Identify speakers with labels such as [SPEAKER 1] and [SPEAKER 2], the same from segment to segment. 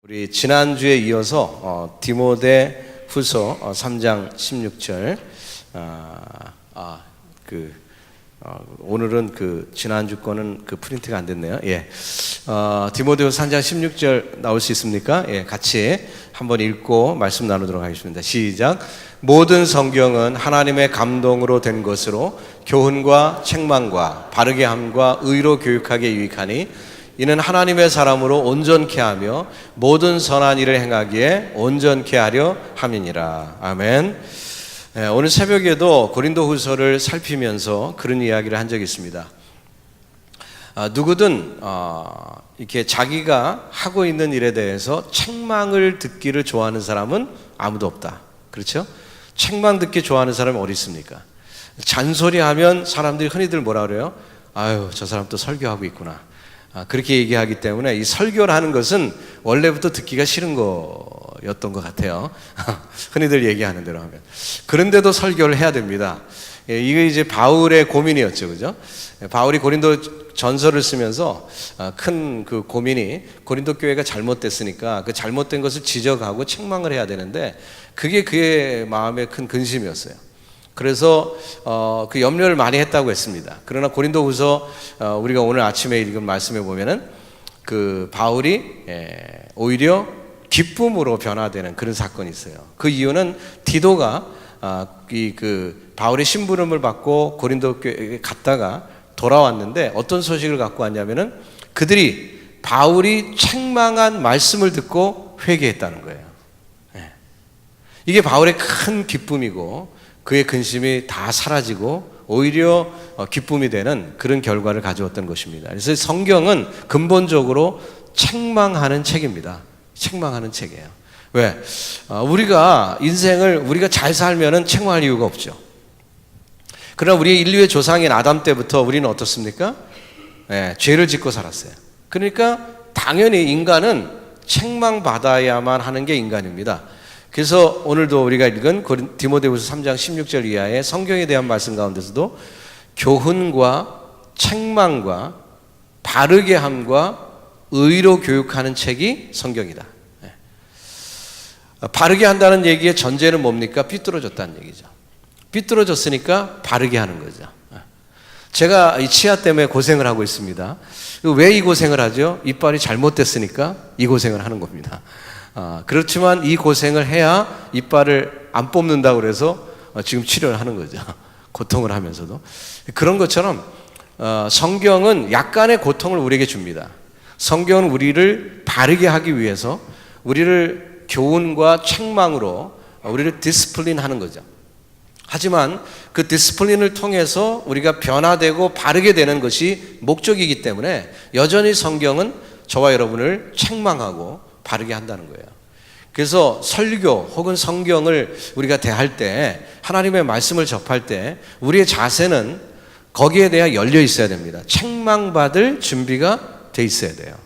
[SPEAKER 1] 우리 지난주에 이어서 디모데 후서 3장 16절 오늘은 지난주 거는 프린트가 안 됐네요. 디모데후서 3장 16절 나올 수 있습니까? 같이 한번 읽고 말씀 나누도록 하겠습니다. 시작. 모든 성경은 하나님의 감동으로 된 것으로 교훈과 책망과 바르게 함과 의로 교육하기에 유익하니 이는 하나님의 사람으로 온전케 하며 모든 선한 일을 행하기에 온전케 하려 함이니라. 아멘. 오늘 새벽에도 고린도후서를 살피면서 그런 이야기를 한 적이 있습니다. 누구든 이렇게 자기가 하고 있는 일에 대해서 책망을 듣기를 좋아하는 사람은 아무도 없다. 그렇죠? 책망 듣기 좋아하는 사람이 어디 있습니까? 잔소리하면 사람들이 흔히들 뭐라 그래요? 아유, 저 사람 또 설교하고 있구나. 그렇게 얘기하기 때문에 이 설교라는 것은 원래부터 듣기가 싫은 거였던 것 같아요. 흔히들 얘기하는 대로 하면. 그런데도 설교를 해야 됩니다. 이게 이제 바울의 고민이었죠, 그죠? 바울이 고린도 전서를 쓰면서 큰 그 고민이 고린도 교회가 잘못됐으니까 그 잘못된 것을 지적하고 책망을 해야 되는데 그게 그의 마음의 큰 근심이었어요. 그래서 그 염려를 많이 했다고 했습니다. 그러나 고린도후서 우리가 오늘 아침에 읽은 말씀에 보면은 그 바울이 오히려 기쁨으로 변화되는 그런 사건이 있어요. 그 이유는 디도가 그 바울의 심부름을 받고 고린도 교회에 갔다가 돌아왔는데 어떤 소식을 갖고 왔냐면은 그들이 바울이 책망한 말씀을 듣고 회개했다는 거예요. 이게 바울의 큰 기쁨이고 그의 근심이 다 사라지고 오히려 기쁨이 되는 그런 결과를 가져왔던 것입니다. 그래서 성경은 근본적으로 책망하는 책입니다. 책망하는 책이에요. 왜? 우리가 인생을 우리가 잘 살면은 책망할 이유가 없죠. 그러나 우리 인류의 조상인 아담 때부터 우리는 어떻습니까? 죄를 짓고 살았어요. 그러니까 당연히 인간은 책망받아야만 하는 게 인간입니다. 그래서 오늘도 우리가 읽은 디모데후서 3장 16절 이하의 성경에 대한 말씀 가운데서도 교훈과 책망과 바르게 함과 의로 교육하는 책이 성경이다. 바르게 한다는 얘기의 전제는 뭡니까? 삐뚤어졌다는 얘기죠. 삐뚤어졌으니까 바르게 하는 거죠. 제가 이 치아 때문에 고생을 하고 있습니다. 왜 이 고생을 하죠? 이빨이 잘못됐으니까 이 고생을 하는 겁니다. 그렇지만 이 고생을 해야 이빨을 안 뽑는다고 그래서 지금 치료를 하는 거죠. 고통을 하면서도. 그런 것처럼 성경은 약간의 고통을 우리에게 줍니다. 성경은 우리를 바르게 하기 위해서 우리를 교훈과 책망으로 우리를 디스플린 하는 거죠. 하지만 그 디스플린을 통해서 우리가 변화되고 바르게 되는 것이 목적이기 때문에 여전히 성경은 저와 여러분을 책망하고 바르게 한다는 거예요. 그래서 설교 혹은 성경을 우리가 대할 때 하나님의 말씀을 접할 때 우리의 자세는 거기에 대해 열려 있어야 됩니다. 책망받을 준비가 돼 있어야 돼요.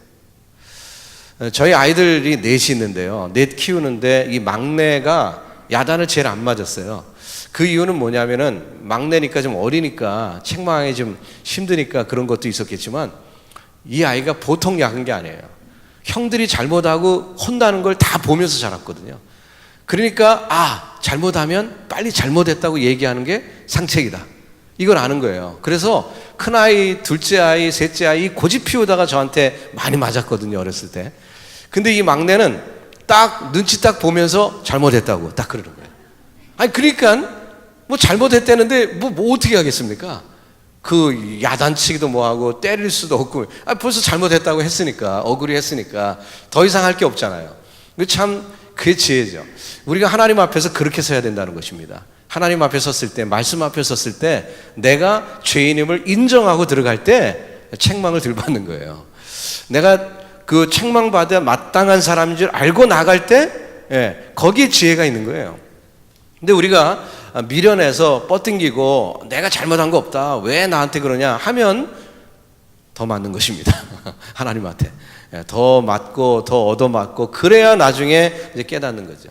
[SPEAKER 1] 저희 아이들이 넷이 있는데요. 넷 키우는데 이 막내가 야단을 제일 안 맞았어요. 그 이유는 뭐냐면은 막내니까 좀 어리니까 책망하기 좀 힘드니까 그런 것도 있었겠지만 이 아이가 보통 약한 게 아니에요. 형들이 잘못하고 혼나는 걸 다 보면서 자랐거든요. 그러니까 잘못하면 빨리 잘못했다고 얘기하는 게 상책이다. 이걸 아는 거예요. 그래서 큰아이, 둘째 아이, 셋째 아이 고집 피우다가 저한테 많이 맞았거든요. 어렸을 때. 근데 이 막내는 딱 눈치 딱 보면서 잘못했다고 딱 그러는 거예요. 그러니까 뭐 잘못했다는데 뭐 어떻게 하겠습니까? 그 야단치기도 뭐하고 때릴 수도 없고 벌써 잘못했다고 했으니까 억울히 했으니까 더 이상 할 게 없잖아요. 참 그게 지혜죠. 우리가 하나님 앞에서 그렇게 서야 된다는 것입니다. 하나님 앞에 섰을 때 말씀 앞에 섰을 때 내가 죄인임을 인정하고 들어갈 때 책망을 덜 받는 거예요. 내가 그 책망받아 마땅한 사람인 줄 알고 나갈 때 거기에 지혜가 있는 거예요. 근데 우리가 미련해서 뻗당기고 내가 잘못한 거 없다. 왜 나한테 그러냐 하면 더 맞는 것입니다. 하나님한테. 더 맞고 더 얻어맞고 그래야 나중에 이제 깨닫는 거죠.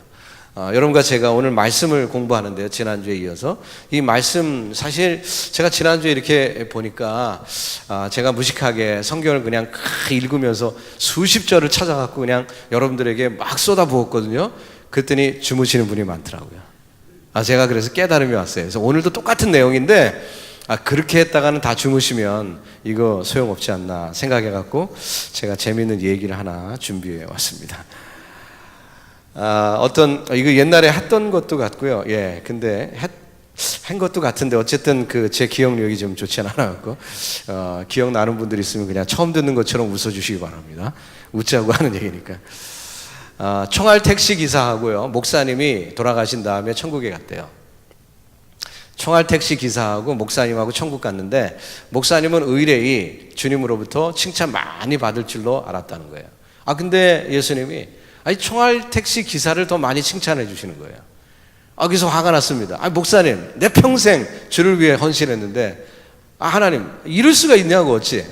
[SPEAKER 1] 여러분과 제가 오늘 말씀을 공부하는데요. 지난주에 이어서 이 말씀 사실 제가 지난주에 이렇게 보니까 제가 무식하게 성경을 그냥 읽으면서 수십 절을 찾아갖고 그냥 여러분들에게 막 쏟아부었거든요. 그랬더니 주무시는 분이 많더라고요. 제가 그래서 깨달음이 왔어요. 그래서 오늘도 똑같은 내용인데 그렇게 했다가는 다 주무시면 이거 소용없지 않나 생각해갖고 제가 재미있는 얘기를 하나 준비해 왔습니다. 이거 옛날에 했던 것도 같고요. 예, 근데 한 것도 같은데 어쨌든 제 기억력이 좀 좋지 않아갖고 기억나는 분들 있으면 그냥 처음 듣는 것처럼 웃어주시기 바랍니다. 웃자고 하는 얘기니까. 총알 택시 기사하고요, 목사님이 돌아가신 다음에 천국에 갔대요. 총알 택시 기사하고 목사님하고 천국 갔는데 목사님은 의뢰이 주님으로부터 칭찬 많이 받을 줄로 알았다는 거예요. 근데 예수님이 총알 택시 기사를 더 많이 칭찬해 주시는 거예요. 그래서 화가 났습니다. 목사님, 내 평생 주를 위해 헌신했는데 하나님, 이럴 수가 있냐고 어찌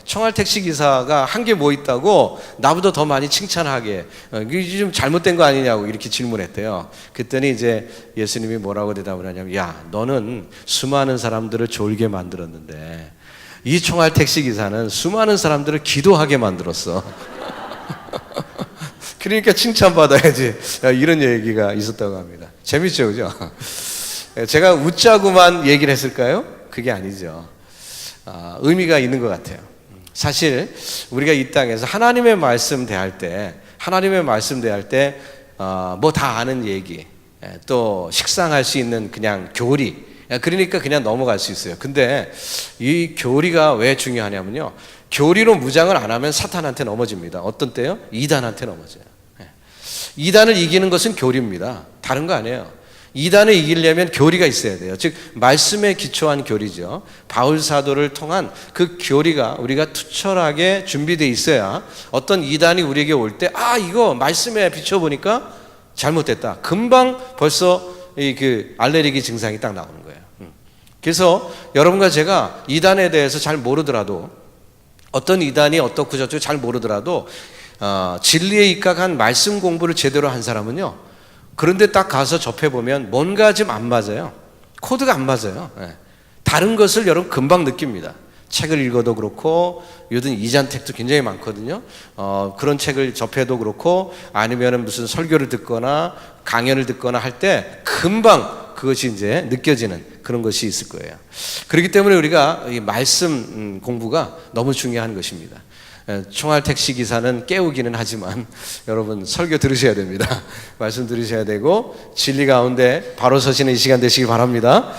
[SPEAKER 1] 총알 택시 기사가 한 게 뭐 있다고 나보다 더 많이 칭찬하게, 이게 좀 잘못된 거 아니냐고 이렇게 질문했대요. 그랬더니 이제 예수님이 뭐라고 대답을 하냐면, 야, 너는 수많은 사람들을 졸게 만들었는데 이 총알 택시 기사는 수많은 사람들을 기도하게 만들었어. 그러니까 칭찬받아야지. 이런 얘기가 있었다고 합니다. 재밌죠, 그죠? 제가 웃자고만 얘기를 했을까요? 그게 아니죠. 의미가 있는 것 같아요. 사실 우리가 이 땅에서 하나님의 말씀 대할 때 뭐 다 아는 얘기, 또 식상할 수 있는 그냥 교리, 그러니까 그냥 넘어갈 수 있어요. 근데 이 교리가 왜 중요하냐면요, 교리로 무장을 안 하면 사탄한테 넘어집니다. 어떤 때요? 이단한테 넘어져요. 이단을 이기는 것은 교리입니다. 다른 거 아니에요. 이단을 이기려면 교리가 있어야 돼요. 즉 말씀에 기초한 교리죠. 바울 사도를 통한 그 교리가 우리가 투철하게 준비되어 있어야 어떤 이단이 우리에게 올 때 이거 말씀에 비춰보니까 잘못됐다, 금방 벌써 알레르기 증상이 딱 나오는 거예요. 그래서 여러분과 제가 이단에 대해서 잘 모르더라도, 어떤 이단이 어떻고 저쩌고 잘 모르더라도 진리에 입각한 말씀 공부를 제대로 한 사람은요, 그런데 딱 가서 접해보면 뭔가 좀 안 맞아요. 코드가 안 맞아요. 다른 것을 여러분 금방 느낍니다. 책을 읽어도 그렇고, 요즘 이잔택도 굉장히 많거든요. 그런 책을 접해도 그렇고, 아니면 무슨 설교를 듣거나 강연을 듣거나 할 때 금방 그것이 이제 느껴지는 그런 것이 있을 거예요. 그렇기 때문에 우리가 이 말씀 공부가 너무 중요한 것입니다. 총알 택시 기사는 깨우기는 하지만 여러분 설교 들으셔야 됩니다. 말씀 들으셔야 되고 진리 가운데 바로 서시는 이 시간 되시기 바랍니다.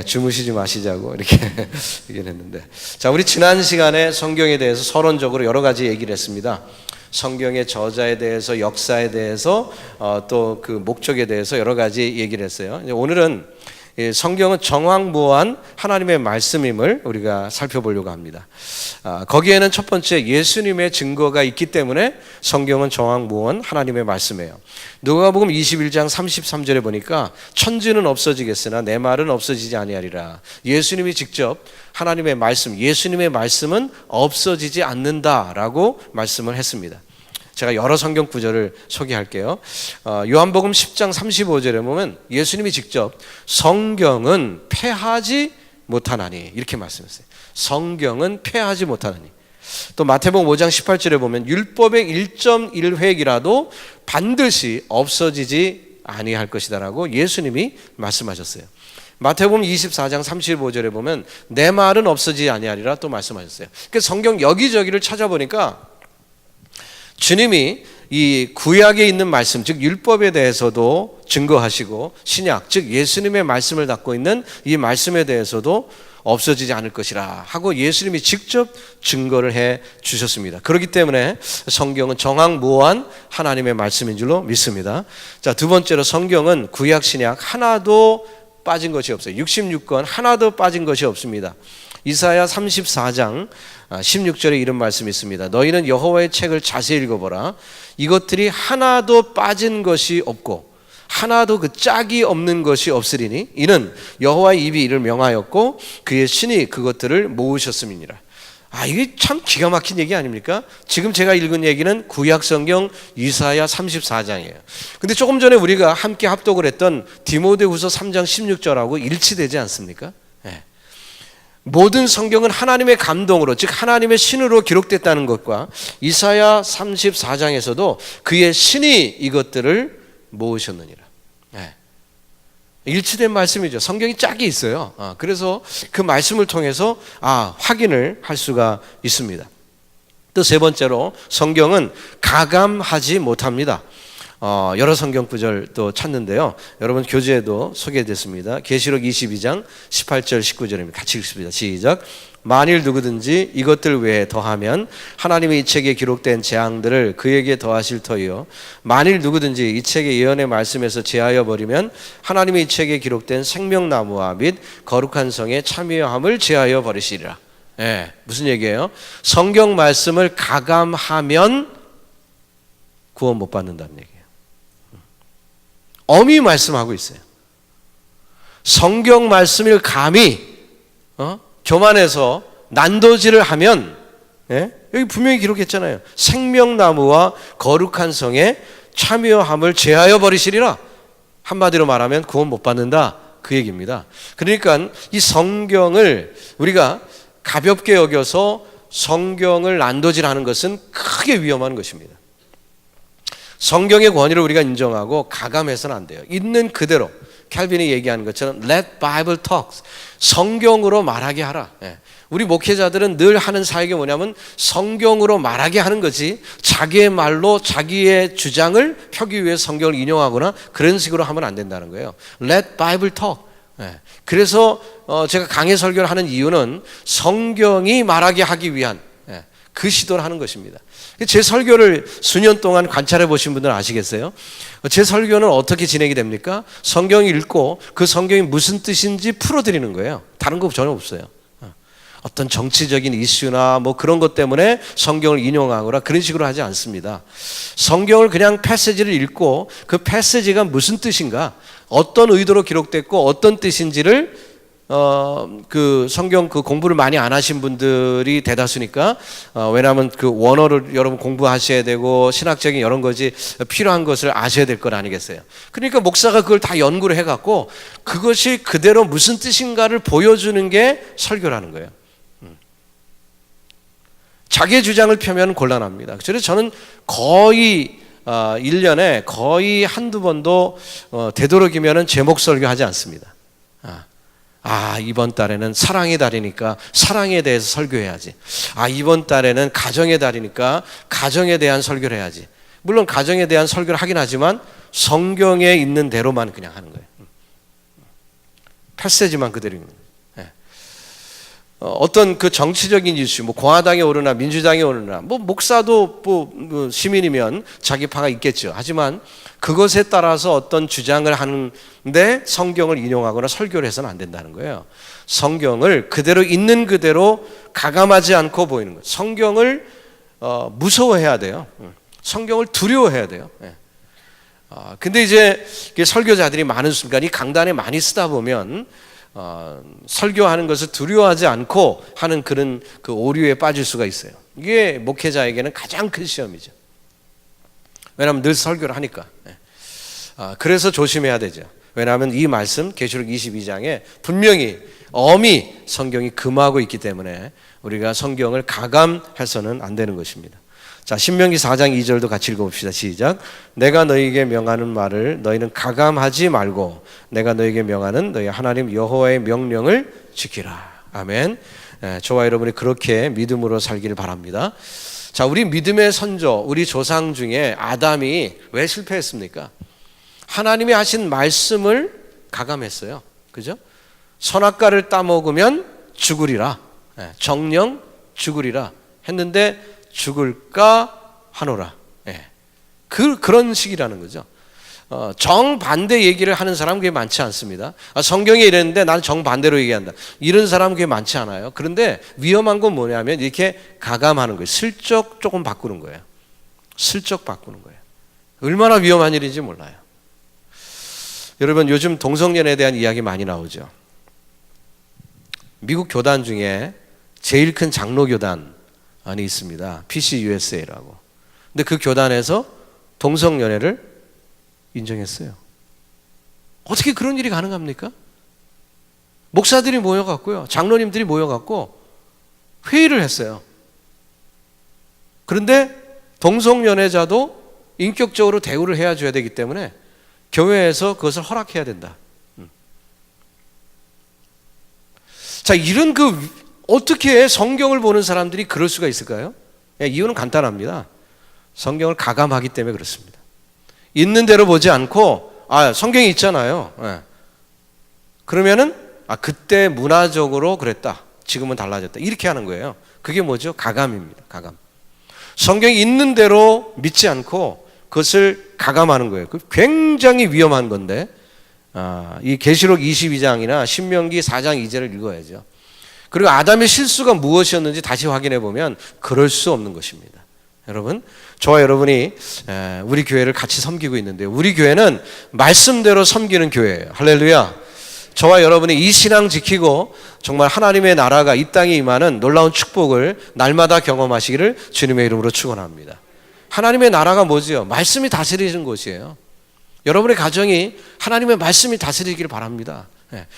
[SPEAKER 1] 주무시지 마시자고 이렇게 얘기를 했는데, 자, 우리 지난 시간에 성경에 대해서 서론적으로 여러 가지 얘기를 했습니다. 성경의 저자에 대해서, 역사에 대해서, 또 그 목적에 대해서 여러 가지 얘기를 했어요. 오늘은 성경은 정황무한 하나님의 말씀임을 우리가 살펴보려고 합니다. 거기에는 첫 번째 예수님의 증거가 있기 때문에 성경은 정황무한 하나님의 말씀이에요. 누가복음 21장 33절에 보니까 천지는 없어지겠으나 내 말은 없어지지 아니하리라. 예수님이 직접 하나님의 말씀, 예수님의 말씀은 없어지지 않는다라고 말씀을 했습니다. 제가 여러 성경 구절을 소개할게요. 요한복음 10장 35절에 보면 예수님이 직접 성경은 패하지 못하나니 이렇게 말씀했어요. 성경은 패하지 못하나니. 또 마태복음 5장 18절에 보면 율법의 1.1획이라도 반드시 없어지지 아니할 것이다라고 예수님이 말씀하셨어요. 마태복음 24장 35절에 보면 내 말은 없어지지 아니하리라 또 말씀하셨어요. 그래서 성경 여기저기를 찾아보니까 주님이 이 구약에 있는 말씀, 즉 율법에 대해서도 증거하시고, 신약, 즉 예수님의 말씀을 담고 있는 이 말씀에 대해서도 없어지지 않을 것이라 하고 예수님이 직접 증거를 해 주셨습니다. 그렇기 때문에 성경은 정황무한 하나님의 말씀인 줄로 믿습니다. 자, 두 번째로 성경은 구약, 신약 하나도 빠진 것이 없어요. 66권 하나도 빠진 것이 없습니다. 이사야 34장 16절에 이런 말씀이 있습니다. 너희는 여호와의 책을 자세히 읽어보라. 이것들이 하나도 빠진 것이 없고 하나도 그 짝이 없는 것이 없으리니 이는 여호와의 입이 이를 명하였고 그의 신이 그것들을 모으셨음이니라. 이게 참 기가 막힌 얘기 아닙니까? 지금 제가 읽은 얘기는 구약 성경 이사야 34장이에요. 근데 조금 전에 우리가 함께 합독을 했던 디모데후서 3장 16절하고 일치되지 않습니까? 네. 모든 성경은 하나님의 감동으로, 즉 하나님의 신으로 기록됐다는 것과 이사야 34장에서도 그의 신이 이것들을 모으셨느니라. 네. 일치된 말씀이죠. 성경이 짝이 있어요. 그래서 그 말씀을 통해서 확인을 할 수가 있습니다. 또 세 번째로 성경은 가감하지 못합니다. 여러 성경 구절 또 찾는데요. 여러분 교재에도 소개됐습니다. 계시록 22장 18절 19절입니다. 같이 읽습니다. 시작. 만일 누구든지 이것들 외에 더하면 하나님의 이 책에 기록된 재앙들을 그에게 더하실 터이요 만일 누구든지 이 책의 예언의 말씀에서 제하여 버리면 하나님의 이 책에 기록된 생명나무와 및 거룩한 성에 참여함을 제하여 버리시리라. 무슨 얘기예요? 성경 말씀을 가감하면 구원 못 받는다는 얘기예요. 엄히 말씀하고 있어요. 성경 말씀을 감히 교만해서 난도질을 하면 여기 분명히 기록했잖아요. 생명나무와 거룩한 성에 참여함을 제하여 버리시리라. 한마디로 말하면 구원 못 받는다 그 얘기입니다. 그러니까 이 성경을 우리가 가볍게 여겨서 성경을 난도질하는 것은 크게 위험한 것입니다. 성경의 권위를 우리가 인정하고 가감해서는 안 돼요. 있는 그대로 캘빈이 얘기하는 것처럼 Let Bible talk. 성경으로 말하게 하라. 우리 목회자들은 늘 하는 사역이 뭐냐면 성경으로 말하게 하는 거지 자기의 말로 자기의 주장을 펴기 위해 성경을 인용하거나 그런 식으로 하면 안 된다는 거예요. Let Bible talk. 그래서 제가 강해 설교를 하는 이유는 성경이 말하게 하기 위한 그 시도를 하는 것입니다. 제 설교를 수년 동안 관찰해 보신 분들은 아시겠어요? 제 설교는 어떻게 진행이 됩니까? 성경 읽고 그 성경이 무슨 뜻인지 풀어드리는 거예요. 다른 거 전혀 없어요. 어떤 정치적인 이슈나 뭐 그런 것 때문에 성경을 인용하거나 그런 식으로 하지 않습니다. 성경을 그냥 패시지를 읽고 그 패시지가 무슨 뜻인가, 어떤 의도로 기록됐고 어떤 뜻인지를 그 성경 그 공부를 많이 안 하신 분들이 대다수니까 왜냐하면 그 원어를 여러분 공부하셔야 되고 신학적인 여러 것이 필요한 것을 아셔야 될 것 아니겠어요? 그러니까 목사가 그걸 다 연구를 해갖고 그것이 그대로 무슨 뜻인가를 보여주는 게 설교라는 거예요. 자기의 주장을 펴면 곤란합니다. 그래서 저는 거의 1년에 거의 한두 번도 되도록이면 제목 설교하지 않습니다. 이번 달에는 사랑의 달이니까 사랑에 대해서 설교해야지. 이번 달에는 가정의 달이니까 가정에 대한 설교를 해야지. 물론 가정에 대한 설교를 하긴 하지만 성경에 있는 대로만 그냥 하는 거예요. 패세지만 그대로 읽는 거예요. 어떤 그 정치적인 이슈, 뭐 공화당에 오르나 민주당에 오르나, 뭐 목사도 뭐 시민이면 자기 파가 있겠죠. 하지만 그것에 따라서 어떤 주장을 하는데 성경을 인용하거나 설교를 해서는 안 된다는 거예요. 성경을 그대로 있는 그대로 가감하지 않고 보이는 거예요. 성경을 무서워해야 돼요. 성경을 두려워해야 돼요. 근데 이제 설교자들이 많은 순간 이 강단에 많이 쓰다 보면 설교하는 것을 두려워하지 않고 하는 그런 그 오류에 빠질 수가 있어요. 이게 목회자에게는 가장 큰 시험이죠. 왜냐하면 늘 설교를 하니까. 그래서 조심해야 되죠. 왜냐하면 이 말씀 계시록 22장에 분명히 엄히 성경이 금하고 있기 때문에 우리가 성경을 가감해서는 안 되는 것입니다. 자, 신명기 4장 2절도 같이 읽어봅시다. 시작. 내가 너희에게 명하는 말을 너희는 가감하지 말고 내가 너희에게 명하는 너희 하나님 여호와의 명령을 지키라. 아멘. 저와 여러분이 그렇게 믿음으로 살기를 바랍니다. 자, 우리 믿음의 선조, 우리 조상 중에 아담이 왜 실패했습니까? 하나님이 하신 말씀을 가감했어요. 그죠? 선악과를 따먹으면 죽으리라. 정령 죽으리라 했는데 죽을까 하노라. 그런 식이라는 거죠. 정반대 얘기를 하는 사람은 그게 많지 않습니다. 성경에 이랬는데 나는 정반대로 얘기한다. 이런 사람은 그게 많지 않아요. 그런데 위험한 건 뭐냐면 이렇게 가감하는 거예요. 슬쩍 조금 바꾸는 거예요. 슬쩍 바꾸는 거예요. 얼마나 위험한 일인지 몰라요. 여러분 요즘 동성연애에 대한 이야기 많이 나오죠. 미국 교단 중에 제일 큰 장로교단이 있습니다. PCUSA라고. 근데 그 교단에서 동성연애를 인정했어요. 어떻게 그런 일이 가능합니까? 목사들이 모여갖고요, 장로님들이 모여갖고 회의를 했어요. 그런데 동성연애자도 인격적으로 대우를 해줘야 되기 때문에 교회에서 그것을 허락해야 된다. 자, 이런 어떻게 성경을 보는 사람들이 그럴 수가 있을까요? 이유는 간단합니다. 성경을 가감하기 때문에 그렇습니다. 있는 대로 보지 않고, 성경이 있잖아요. 그러면은, 그때 문화적으로 그랬다. 지금은 달라졌다. 이렇게 하는 거예요. 그게 뭐죠? 가감입니다. 가감. 성경이 있는 대로 믿지 않고 그것을 가감하는 거예요. 그 굉장히 위험한 건데, 이 계시록 22장이나 신명기 4장 2절을 읽어야죠. 그리고 아담의 실수가 무엇이었는지 다시 확인해 보면 그럴 수 없는 것입니다. 여러분, 저와 여러분이 우리 교회를 같이 섬기고 있는데요, 우리 교회는 말씀대로 섬기는 교회예요. 할렐루야. 저와 여러분이 이 신앙 지키고 정말 하나님의 나라가 이 땅에 임하는 놀라운 축복을 날마다 경험하시기를 주님의 이름으로 축원합니다. 하나님의 나라가 뭐지요? 말씀이 다스리는 곳이에요. 여러분의 가정이 하나님의 말씀이 다스리기를 바랍니다.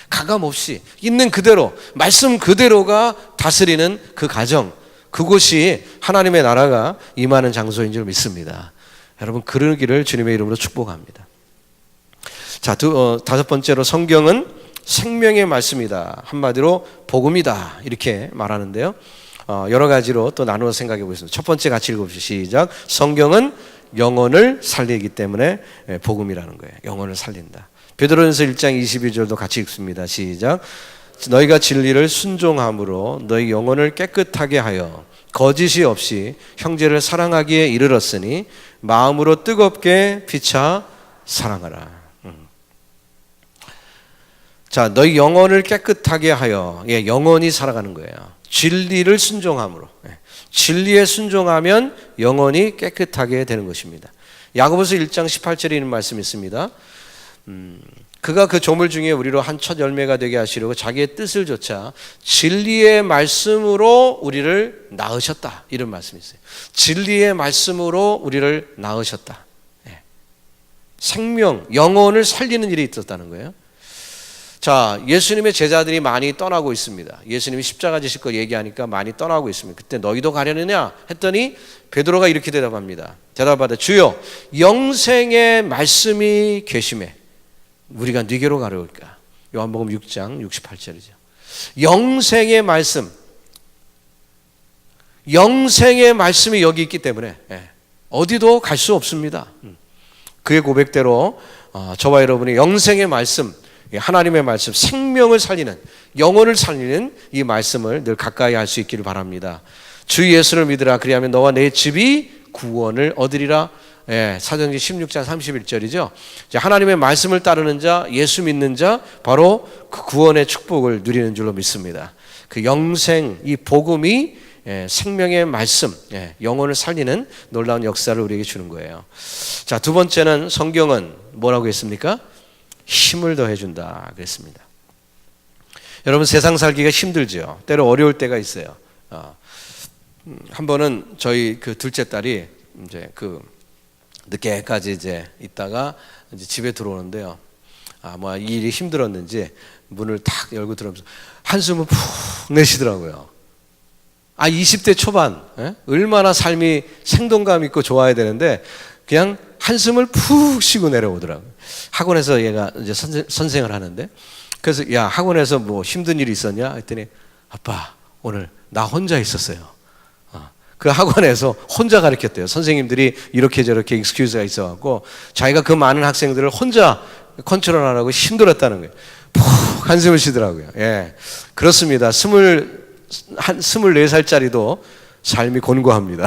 [SPEAKER 1] 가감 없이 있는 그대로, 말씀 그대로가 다스리는 그 가정, 그곳이 하나님의 나라가 임하는 장소인 줄 믿습니다. 여러분, 그러기를 주님의 이름으로 축복합니다. 자, 다섯 번째로 성경은 생명의 말씀이다. 한마디로 복음이다. 이렇게 말하는데요. 여러 가지로 또 나누어 생각해 보겠습니다. 첫 번째 같이 읽어보시죠. 시작. 성경은 영혼을 살리기 때문에 복음이라는 거예요. 영혼을 살린다. 베드로전서 1장 22절도 같이 읽습니다. 시작. 너희가 진리를 순종함으로 너희 영혼을 깨끗하게 하여 거짓이 없이 형제를 사랑하기에 이르렀으니 마음으로 뜨겁게 피차 사랑하라. 자, 너희 영혼을 깨끗하게 하여, 영혼이 살아가는 거예요. 진리를 순종함으로. 진리에 순종하면 영혼이 깨끗하게 되는 것입니다. 야고보서 1장 18절에 있는 말씀이 있습니다. 그가 그 조물 중에 우리로 한 첫 열매가 되게 하시려고 자기의 뜻을 좇아 진리의 말씀으로 우리를 낳으셨다. 이런 말씀이 있어요. 진리의 말씀으로 우리를 낳으셨다. 생명, 영혼을 살리는 일이 있었다는 거예요. 자, 예수님의 제자들이 많이 떠나고 있습니다. 예수님이 십자가 지실 거 얘기하니까 많이 떠나고 있습니다. 그때 너희도 가려느냐 했더니 베드로가 이렇게 대답합니다. 대답하되 주여, 영생의 말씀이 계심에 우리가 네게로 가려울까? 요한복음 6장 68절이죠. 영생의 말씀, 영생의 말씀이 여기 있기 때문에 어디도 갈 수 없습니다. 그의 고백대로 저와 여러분이 영생의 말씀, 하나님의 말씀, 생명을 살리는, 영혼을 살리는 이 말씀을 늘 가까이 할 수 있기를 바랍니다. 주 예수를 믿으라. 그리하면 너와 내 집이 구원을 얻으리라. 사도행전 16장 31절이죠. 하나님의 말씀을 따르는 자, 예수 믿는 자, 바로 그 구원의 축복을 누리는 줄로 믿습니다. 그 영생, 이 복음이 생명의 말씀, 영혼을 살리는 놀라운 역사를 우리에게 주는 거예요. 자, 두 번째는 성경은 뭐라고 했습니까? 힘을 더해준다 그랬습니다. 여러분, 세상 살기가 힘들죠. 때로 어려울 때가 있어요. 한 번은 저희 그 둘째 딸이 이제 늦게까지 이제 있다가 이제 집에 들어오는데요. 이 일이 힘들었는지 문을 탁 열고 들어오면서 한숨을 푹 내쉬더라고요. 20대 초반, 얼마나 삶이 생동감 있고 좋아야 되는데 그냥 한숨을 푹 쉬고 내려오더라고요. 학원에서 얘가 이제 선생을 하는데, 그래서 야, 학원에서 뭐 힘든 일이 있었냐 했더니 아빠, 오늘 나 혼자 있었어요. 그 학원에서 혼자 가르쳤대요. 선생님들이 이렇게 저렇게 익스큐즈가 있어갖고 자기가 그 많은 학생들을 혼자 컨트롤하라고 힘들었다는 거예요. 푹 한숨을 쉬더라고요. 그렇습니다. 24살짜리도 삶이 곤고합니다.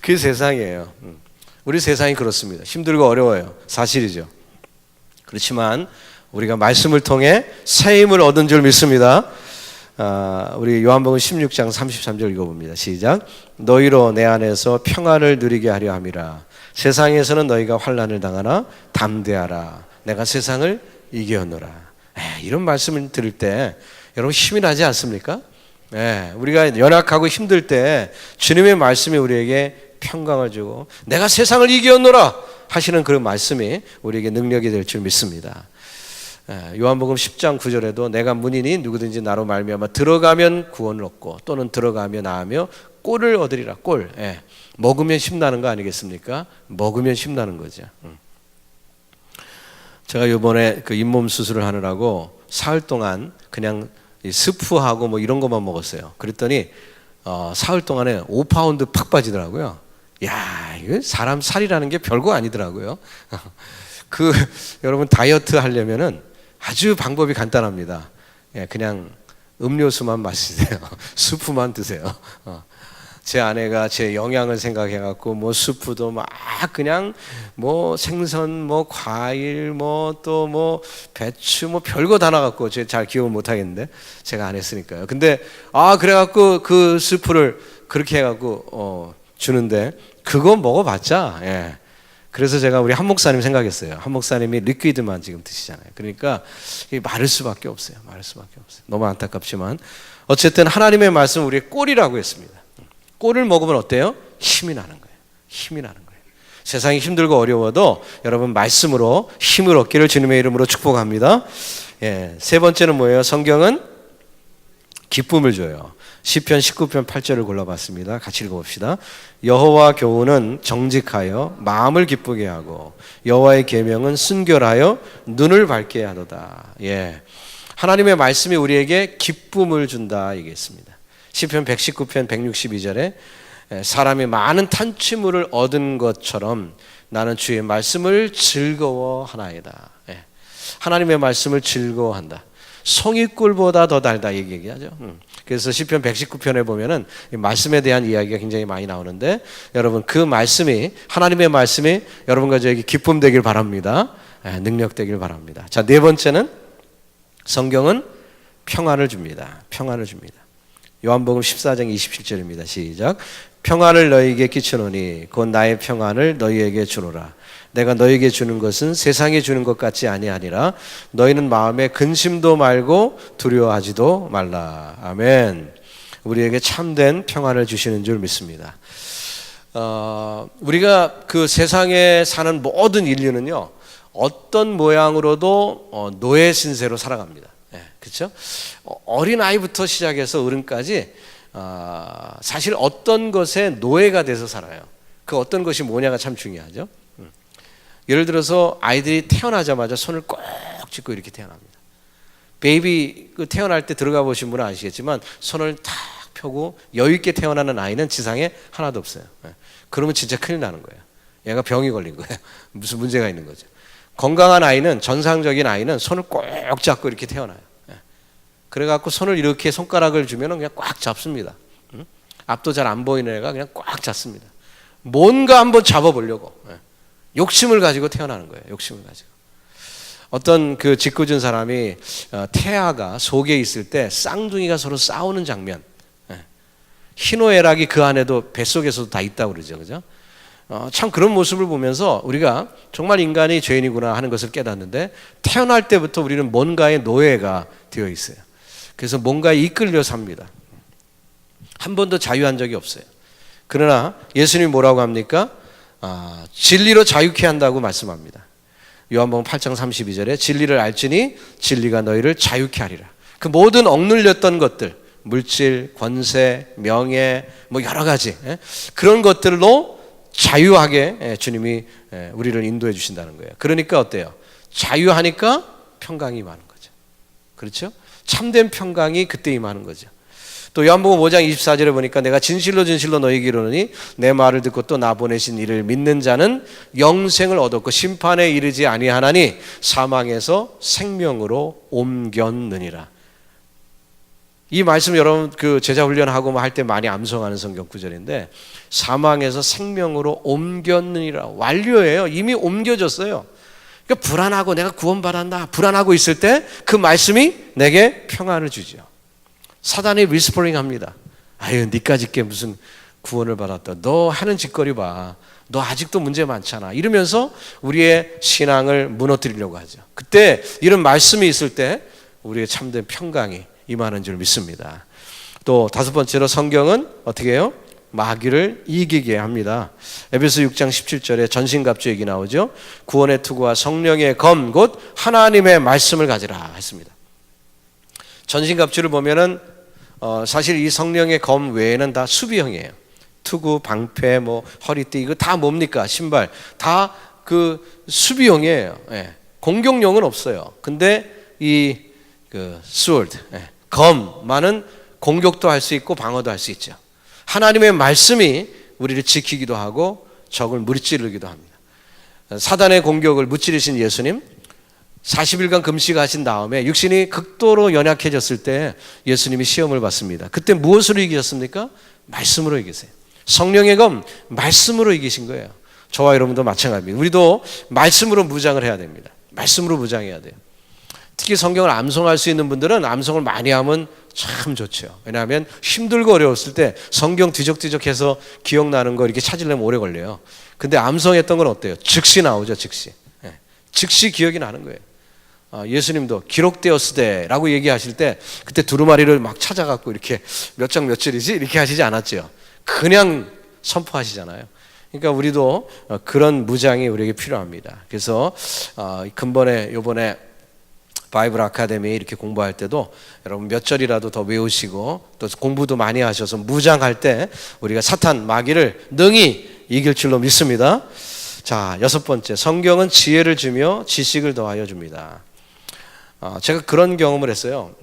[SPEAKER 1] 그 세상이에요. 우리 세상이 그렇습니다. 힘들고 어려워요. 사실이죠. 그렇지만 우리가 말씀을 통해 새 힘을 얻은 줄 믿습니다. 우리 요한복음 16장 33절 읽어봅니다. 시작. 너희로 내 안에서 평안을 누리게 하려 함이라. 세상에서는 너희가 환난을 당하나 담대하라. 내가 세상을 이겼노라. 이런 말씀을 들을 때 여러분 힘이 나지 않습니까? 우리가 연약하고 힘들 때 주님의 말씀이 우리에게 평강을 주고 내가 세상을 이기었노라 하시는 그런 말씀이 우리에게 능력이 될 줄 믿습니다. 요한복음 10장 9절에도 내가 문이니 누구든지 나로 말미암아 들어가면 구원을 얻고 또는 들어가며 나으며 꼴을 얻으리라. 꼴. 먹으면 힘나는 거 아니겠습니까? 먹으면 힘나는 거죠. 제가 이번에 그 잇몸 수술을 하느라고 사흘 동안 그냥 스프하고 뭐 이런 것만 먹었어요. 그랬더니 사흘 동안에 5파운드 팍 빠지더라고요. 야, 이거 사람 살이라는 게 별거 아니더라고요. 여러분 다이어트 하려면은 아주 방법이 간단합니다. 그냥 음료수만 마시세요. 스프만 드세요. 제 아내가 제 영양을 생각해갖고 뭐 스프도 막 그냥 뭐 생선 뭐 과일 뭐 또 뭐 배추 뭐 별거 다 나갖고 제가 잘 기억을 못 하겠는데 제가 안 했으니까요. 근데 그래갖고 그 스프를 그렇게 해갖고 주는데 그거 먹어봤자 그래서 제가 우리 한 목사님 생각했어요. 한 목사님이 리퀴드만 지금 드시잖아요. 그러니까 마를 수밖에 없어요. 마를 수밖에 없어요. 너무 안타깝지만 어쨌든 하나님의 말씀 우리의 꼴이라고 했습니다. 꼴을 먹으면 어때요? 힘이 나는 거예요. 힘이 나는 거예요. 세상이 힘들고 어려워도 여러분 말씀으로 힘을 얻기를 주님의 이름으로 축복합니다. 세 번째는 뭐예요? 성경은 기쁨을 줘요. 시편 19편 8절을 골라봤습니다. 같이 읽어봅시다. 여호와 교훈은 정직하여 마음을 기쁘게 하고 여호와의 계명은 순결하여 눈을 밝게 하도다. 하나님의 말씀이 우리에게 기쁨을 준다 얘기했습니다. 시편 119편 162절에 사람이 많은 탄취물을 얻은 것처럼 나는 주의 말씀을 즐거워하나이다. 하나님의 말씀을 즐거워한다. 송이꿀보다 더 달다 얘기하죠. 그래서 시편 119편에 보면은 말씀에 대한 이야기가 굉장히 많이 나오는데 여러분 그 말씀이 하나님의 말씀이 여러분과 저에게 기쁨 되길 바랍니다. 능력 되길 바랍니다. 자, 네 번째는 성경은 평안을 줍니다. 평안을 줍니다. 요한복음 14장 27절입니다. 시작. 평안을 너희에게 끼치노니 곧 나의 평안을 너희에게 주노라. 내가 너희에게 주는 것은 세상에 주는 것 같지 아니하니라. 너희는 마음에 근심도 말고 두려워하지도 말라. 아멘. 우리에게 참된 평안을 주시는 줄 믿습니다. 우리가 그 세상에 사는 모든 인류는요 어떤 모양으로도 노예 신세로 살아갑니다. 그렇죠? 어린 아이부터 시작해서 어른까지 사실 어떤 것에 노예가 돼서 살아요. 그 어떤 것이 뭐냐가 참 중요하죠. 예를 들어서 아이들이 태어나자마자 손을 꼭 쥐고 이렇게 태어납니다. 베이비 태어날 때 들어가 보신 분은 아시겠지만 손을 탁 펴고 여유 있게 태어나는 아이는 지상에 하나도 없어요. 그러면 진짜 큰일 나는 거예요. 얘가 병이 걸린 거예요. 무슨 문제가 있는 거죠. 건강한 아이는 정상적인 아이는 손을 꼭 잡고 이렇게 태어나요. 그래갖고 손을 이렇게 손가락을 주면 그냥 꽉 잡습니다. 앞도 잘 안 보이는 애가 그냥 꽉 잡습니다. 뭔가 한번 잡아보려고 욕심을 가지고 태어나는 거예요. 욕심을 가지고. 어떤 그 짓궂은 사람이 태아가 속에 있을 때 쌍둥이가 서로 싸우는 장면, 희노애락이 그 안에도 뱃속에서도 다 있다고 그러죠. 그죠? 참 그런 모습을 보면서 우리가 정말 인간이 죄인이구나 하는 것을 깨닫는데 태어날 때부터 우리는 뭔가의 노예가 되어 있어요. 그래서 뭔가에 이끌려 삽니다. 한 번도 자유한 적이 없어요. 그러나 예수님이 뭐라고 합니까? 진리로 자유케 한다고 말씀합니다. 요한복음 8장 32절에 진리를 알지니 진리가 너희를 자유케 하리라. 그 모든 억눌렸던 것들, 물질, 권세, 명예, 뭐 여러 가지 그런 것들로 자유하게 주님이 우리를 인도해 주신다는 거예요. 그러니까 어때요? 자유하니까 평강이 임하는 거죠. 그렇죠? 참된 평강이 그때 임하는 거죠. 또 요한복음 5장 24절에 보니까 내가 진실로 진실로 너희에게 이르노니 내 말을 듣고 또 나 보내신 이를 믿는 자는 영생을 얻었고 심판에 이르지 아니하나니 사망에서 생명으로 옮겼느니라. 이 말씀 여러분 그 제자 훈련하고 할 때 많이 암송하는 성경 구절인데 사망에서 생명으로 옮겼느니라. 완료예요. 이미 옮겨졌어요. 그러니까 불안하고 내가 구원받았나 불안하고 있을 때 그 말씀이 내게 평안을 주죠. 사단이 위스퍼링 합니다. 아유 니까짓 게 무슨 구원을 받았다. 너 하는 짓거리 봐. 너 아직도 문제 많잖아. 이러면서 우리의 신앙을 무너뜨리려고 하죠. 그때 이런 말씀이 있을 때 우리의 참된 평강이 임하는 줄 믿습니다. 또 다섯 번째로 성경은 어떻게 해요? 마귀를 이기게 합니다. 에베소 6장 17절에 전신갑주 얘기 나오죠. 구원의 투구와 성령의 검 곧 하나님의 말씀을 가지라 했습니다. 전신갑주를 보면은 사실 이 성령의 검 외에는 다 수비형이에요. 투구, 방패, 뭐 허리띠 이거 다 뭡니까? 신발 다 그 수비형이에요. 예. 공격용은 없어요. 근데 이 그 sword, 검만은 공격도 할 수 있고 방어도 할 수 있죠. 하나님의 말씀이 우리를 지키기도 하고 적을 무찌르기도 합니다. 사단의 공격을 무찌르신 예수님 40일간 금식하신 다음에 육신이 극도로 연약해졌을 때 예수님이 시험을 받습니다. 그때 무엇으로 이기셨습니까? 말씀으로 이기세요. 성령의 검 말씀으로 이기신 거예요. 저와 여러분도 마찬가지입니다. 우리도 말씀으로 무장을 해야 됩니다. 말씀으로 무장해야 돼요. 특히 성경을 암송할 수 있는 분들은 암송을 많이 하면 참 좋죠. 왜냐하면 힘들고 어려웠을 때 성경 뒤적뒤적해서 기억나는 거 이렇게 찾으려면 오래 걸려요. 근데 암송했던 건 어때요? 즉시 나오죠. 즉시. 즉시 기억이 나는 거예요. 예수님도 기록되었으되 라고 얘기하실 때 그때 두루마리를 막 찾아갖고 이렇게 몇 장 몇 절이지 이렇게 하시지 않았죠. 그냥 선포하시잖아요. 그러니까 우리도 그런 무장이 우리에게 필요합니다. 그래서 근본에 요번에 바이블 아카데미 이렇게 공부할 때도 여러분 몇 절이라도 더 외우시고 또 공부도 많이 하셔서 무장할 때 우리가 사탄 마귀를 능히 이길 줄로 믿습니다. 자, 여섯 번째, 성경은 지혜를 주며 지식을 더하여 줍니다. 제가 그런 경험을 했어요.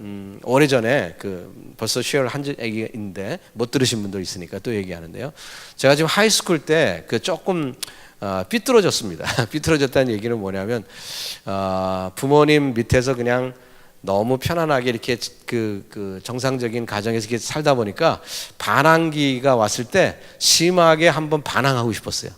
[SPEAKER 1] 오래전에 벌써 쉐어를 한 얘기인데 못 들으신 분도 있으니까 또 얘기하는데요. 제가 지금 하이스쿨 때 조금 삐뚤어졌습니다. 삐뚤어졌다는 얘기는 뭐냐면 부모님 밑에서 그냥 너무 편안하게 이렇게 정상적인 가정에서 이렇게 살다 보니까 반항기가 왔을 때 심하게 한번 반항하고 싶었어요.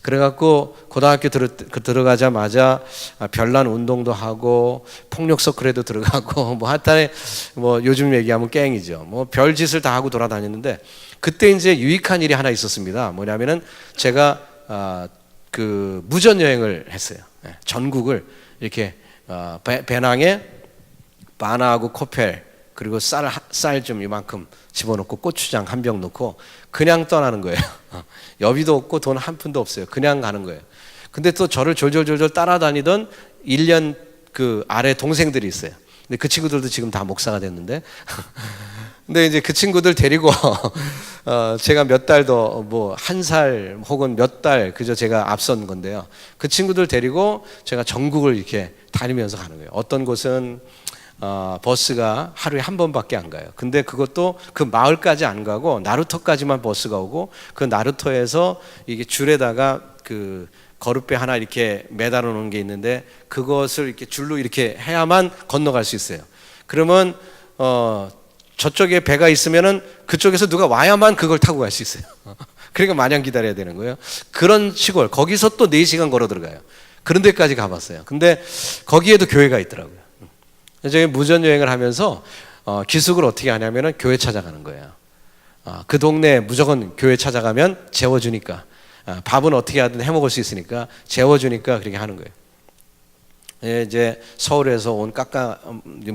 [SPEAKER 1] 그래갖고 고등학교 들어가자마자 별난 운동도 하고 폭력 서클에도 들어가고 뭐 하여튼 뭐 요즘 얘기하면 깽이죠. 뭐 별짓을 다 하고 돌아다녔는데 그때 이제 유익한 일이 하나 있었습니다. 뭐냐면은 제가 무전 여행을 했어요. 전국을 이렇게 배낭에 바나하고 코펠 그리고 쌀 좀 이만큼 집어넣고 고추장 한 병 넣고 그냥 떠나는 거예요. 여비도 없고 돈 한 푼도 없어요. 그냥 가는 거예요. 근데 또 저를 졸졸졸 따라다니던 1년 아래 동생들이 있어요. 근데 그 친구들도 지금 다 목사가 됐는데 근데 이제 그 친구들 데리고 제가 몇 달 더 뭐 한 살 혹은 몇 달 그저 제가 앞선 건데요. 그 친구들 데리고 제가 전국을 이렇게 다니면서 가는 거예요. 어떤 곳은 버스가 하루에 한 번밖에 안 가요. 근데 그것도 그 마을까지 안 가고 나루터까지만 버스가 오고 그 나루터에서 이게 줄에다가 거룻배 하나 이렇게 매달아 놓은 게 있는데 그것을 이렇게 줄로 이렇게 해야만 건너갈 수 있어요. 그러면 저쪽에 배가 있으면은 그쪽에서 누가 와야만 그걸 타고 갈 수 있어요. 그러니까 마냥 기다려야 되는 거예요. 그런 시골 거기서 또 4시간 걸어 들어가요. 그런 데까지 가봤어요. 근데 거기에도 교회가 있더라고요. 제가 무전 여행을 하면서 기숙을 어떻게 하냐면은 교회 찾아가는 거예요. 그 동네에 무조건 교회 찾아가면 재워주니까 밥은 어떻게 하든 해먹을 수 있으니까 재워주니까 그렇게 하는 거예요. 이제 서울에서 온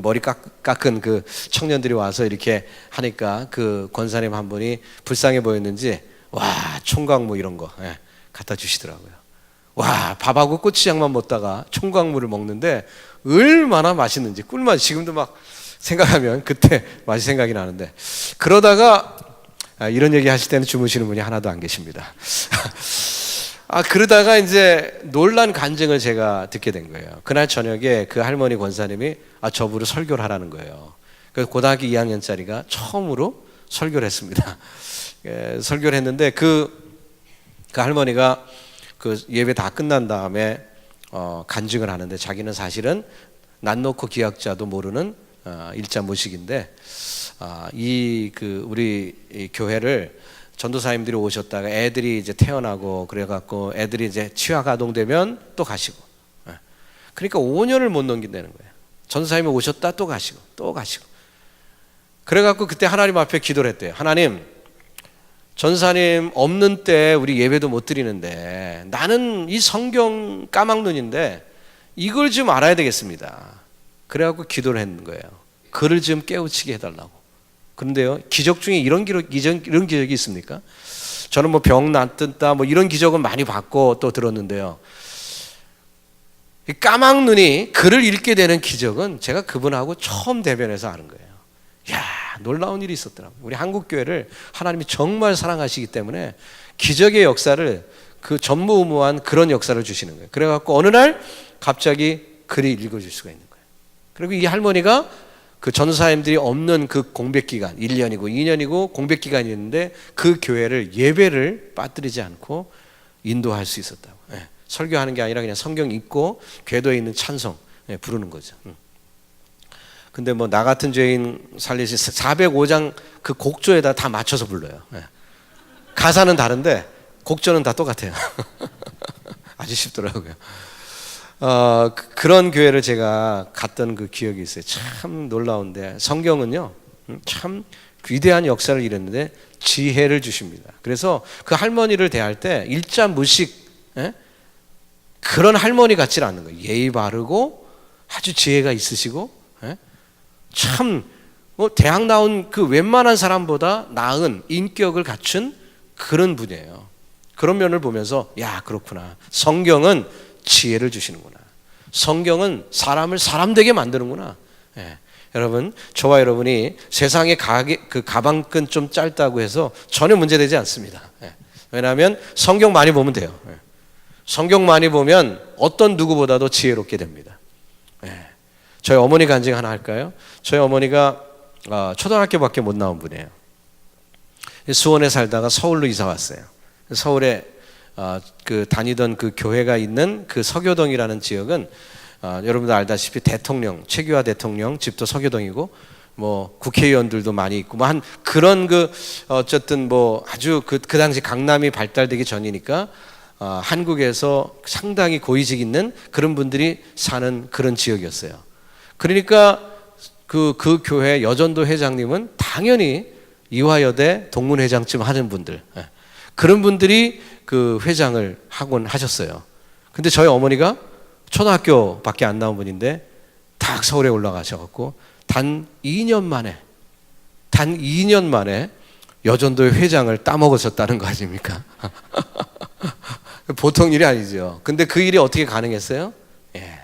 [SPEAKER 1] 머리 깎은 그 청년들이 와서 이렇게 하니까 그 권사님 한 분이 불쌍해 보였는지 와 총각무 이런 거 갖다 주시더라고요. 와 밥하고 고추장만 먹다가 총각무를 먹는데 얼마나 맛있는지 꿀맛 지금도 막 생각하면 그때 맛이 생각이 나는데 그러다가 이런 얘기 하실 때는 주무시는 분이 하나도 안 계십니다. 그러다가 이제 놀란 간증을 제가 듣게 된 거예요. 그날 저녁에 그 할머니 권사님이 저부를 설교를 하라는 거예요. 그래서 고등학교 2학년짜리가 처음으로 설교를 했습니다. 설교를 했는데 그 할머니가 예배 다 끝난 다음에 간증을 하는데 자기는 사실은 난 놓고 기약자도 모르는 일자 무식인데 우리 교회를 전도사님들이 오셨다가 애들이 이제 태어나고 그래갖고 애들이 이제 취학 아동되면 또 가시고 그러니까 5년을 못 넘긴다는 거예요. 전도사님이 오셨다 또 가시고 또 가시고 그래갖고 그때 하나님 앞에 기도를 했대요. 하나님 전사님 없는 때 우리 예배도 못 드리는데 나는 이 성경 까막눈인데 이걸 좀 알아야 되겠습니다. 그래갖고 기도를 했는 거예요. 그를 좀 깨우치게 해달라고. 그런데요, 기적 중에 이런 기적이 있습니까? 저는 뭐 병 낫든다 뭐 이런 기적은 많이 봤고 또 들었는데요. 까막 눈이 글을 읽게 되는 기적은 제가 그분하고 처음 대면해서 아는 거예요. 이야, 놀라운 일이 있었더라고요. 우리 한국교회를 하나님이 정말 사랑하시기 때문에 기적의 역사를 그 전무후무한 그런 역사를 주시는 거예요. 그래갖고 어느 날 갑자기 글이 읽어질 수가 있는 거예요. 그리고 이 할머니가 그 전도사님들이 없는 그 공백기간 1년이고 2년이고 공백기간이 있는데 그 교회를 예배를 빠뜨리지 않고 인도할 수 있었다고. 예. 설교하는 게 아니라 그냥 성경 읽고 궤도에 있는 찬송 부르는 거죠. 근데 뭐 나 같은 죄인 살리시 405장 그 곡조에다 다 맞춰서 불러요. 가사는 다른데 곡조는 다 똑같아요. 아주 쉽더라고요. 그런 교회를 제가 갔던 그 기억이 있어요. 참 놀라운데 성경은요 참 위대한 역사를 이뤘는데 지혜를 주십니다. 그래서 그 할머니를 대할 때 일자무식 그런 할머니 같지는 않는 거예요. 예의 바르고 아주 지혜가 있으시고 참 뭐 대학 나온 그 웬만한 사람보다 나은 인격을 갖춘 그런 분이에요. 그런 면을 보면서 야 그렇구나. 성경은 지혜를 주시는구나. 성경은 사람을 사람 되게 만드는구나. 여러분 저와 여러분이 세상에 그 가방끈 좀 짧다고 해서 전혀 문제되지 않습니다. 왜냐하면 성경 많이 보면 돼요. 성경 많이 보면 어떤 누구보다도 지혜롭게 됩니다. 저희 어머니 간증 하나 할까요? 저희 어머니가 초등학교밖에 못 나온 분이에요. 수원에 살다가 서울로 이사 왔어요. 서울에 그 다니던 그 교회가 있는 그 서교동이라는 지역은 여러분들 알다시피 대통령 최규하 대통령 집도 서교동이고 뭐 국회의원들도 많이 있고 뭐 한 그런 그 어쨌든 뭐 아주 그 당시 강남이 발달되기 전이니까 한국에서 상당히 고위직 있는 그런 분들이 사는 그런 지역이었어요. 그러니까 그 교회 여전도 회장님은 당연히 이화여대 동문회장쯤 하는 분들 그런 분들이 그 회장을 하곤 하셨어요. 근데 저희 어머니가 초등학교밖에 안 나온 분인데 딱 서울에 올라가셔갖고 단 2년 만에 여전도의 회장을 따먹으셨다는 거 아닙니까? 보통 일이 아니죠. 근데 그 일이 어떻게 가능했어요?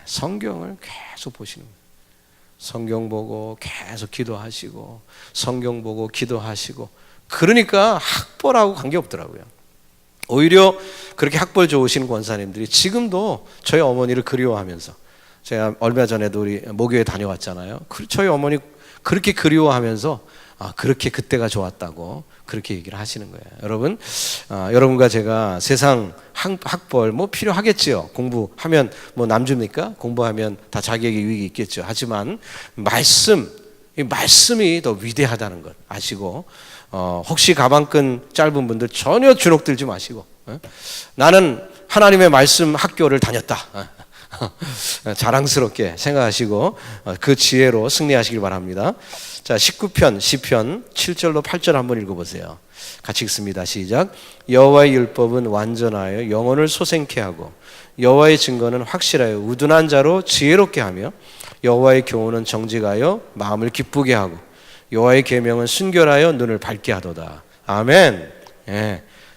[SPEAKER 1] 성경을 계속 보시는 거예요. 성경 보고 계속 기도하시고 성경 보고 기도하시고 그러니까 학벌하고 관계없더라고요. 오히려 그렇게 학벌 좋으신 권사님들이 지금도 저희 어머니를 그리워하면서 제가 얼마 전에도 우리 모교에 다녀왔잖아요. 저희 어머니 그렇게 그리워하면서 그렇게 그때가 좋았다고 그렇게 얘기를 하시는 거예요. 여러분, 여러분과 제가 세상 학벌 뭐 필요하겠지요. 공부하면 뭐 남줍니까? 공부하면 다 자기에게 유익이 있겠죠. 하지만 말씀이 더 위대하다는 것 아시고 혹시 가방끈 짧은 분들 전혀 주눅들지 마시고 나는 하나님의 말씀 학교를 다녔다. 자랑스럽게 생각하시고 그 지혜로 승리하시길 바랍니다. 자, 19편 시편 7절로 8절 한번 읽어보세요. 같이 읽습니다. 시작. 여호와의 율법은 완전하여 영혼을 소생케 하고 여호와의 증거는 확실하여 우둔한 자로 지혜롭게 하며 여호와의 교훈은 정직하여 마음을 기쁘게 하고 여호와의 계명은 순결하여 눈을 밝게 하도다. 아멘.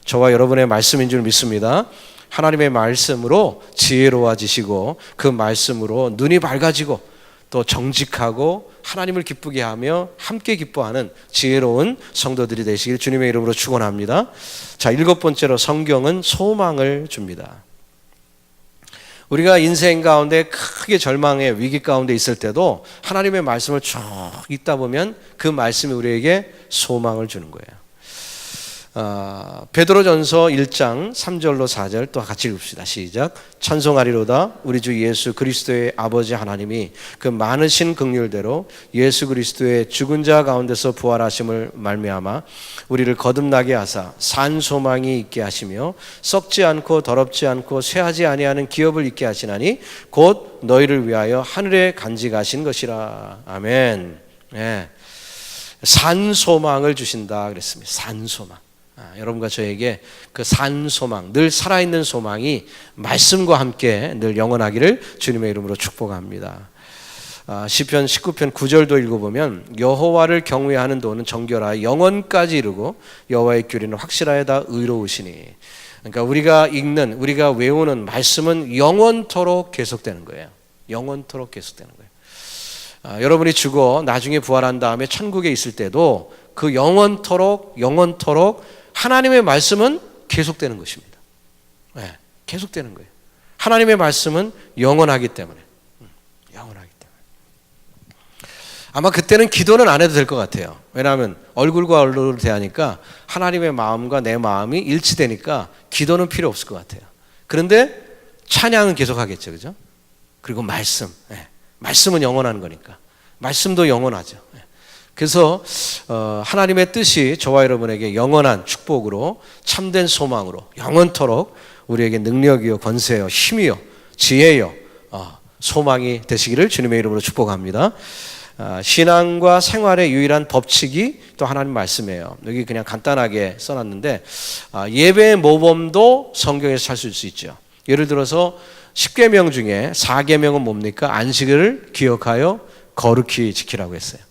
[SPEAKER 1] 저와 여러분의 말씀인 줄 믿습니다. 하나님의 말씀으로 지혜로워지시고 그 말씀으로 눈이 밝아지고 또 정직하고 하나님을 기쁘게 하며 함께 기뻐하는 지혜로운 성도들이 되시길 주님의 이름으로 축원합니다. 자, 7번째로 성경은 소망을 줍니다. 우리가 인생 가운데 크게 절망의 위기 가운데 있을 때도 하나님의 말씀을 쭉 읽다 보면 그 말씀이 우리에게 소망을 주는 거예요. 베드로전서 1장 3절로 4절 또 같이 읽읍시다. 시작. 찬송하리로다 우리 주 예수 그리스도의 아버지 하나님이 그 많으신 긍휼대로 예수 그리스도의 죽은 자 가운데서 부활하심을 말미암아 우리를 거듭나게 하사 산 소망이 있게 하시며 썩지 않고 더럽지 않고 쇠하지 아니하는 기업을 있게 하시나니 곧 너희를 위하여 하늘에 간직하신 것이라. 아멘. 산 소망을 주신다 그랬습니다. 산 소망. 여러분과 저에게 그 산 소망, 늘 살아있는 소망이 말씀과 함께 늘 영원하기를 주님의 이름으로 축복합니다. 시편 19편 9절도 읽어보면 여호와를 경외하는 도는 정결하여 영원까지 이르고 여호와의 규례는 확실하여다 의로우시니. 그러니까 우리가 읽는, 우리가 외우는 말씀은 영원토록 계속되는 거예요. 영원토록 계속되는 거예요. 여러분이 죽어 나중에 부활한 다음에 천국에 있을 때도 그 영원토록 하나님의 말씀은 계속되는 것입니다. 네, 계속되는 거예요. 하나님의 말씀은 영원하기 때문에. 영원하기 때문에. 아마 그때는 기도는 안 해도 될 것 같아요. 왜냐하면 얼굴과 얼굴을 대하니까 하나님의 마음과 내 마음이 일치되니까 기도는 필요 없을 것 같아요. 그런데 찬양은 계속하겠죠, 그죠? 그리고 말씀, 말씀은 영원한 거니까. 말씀도 영원하죠. 그래서 하나님의 뜻이 저와 여러분에게 영원한 축복으로, 참된 소망으로 영원토록 우리에게 능력이요, 권세요, 힘이요, 지혜요, 소망이 되시기를 주님의 이름으로 축복합니다. 신앙과 생활의 유일한 법칙이 또 하나님 말씀이에요. 여기 그냥 간단하게 써놨는데 예배의 모범도 성경에서 찾을 수 있죠. 예를 들어서 10계명 중에 4계명은 뭡니까? 안식일을 기억하여 거룩히 지키라고 했어요.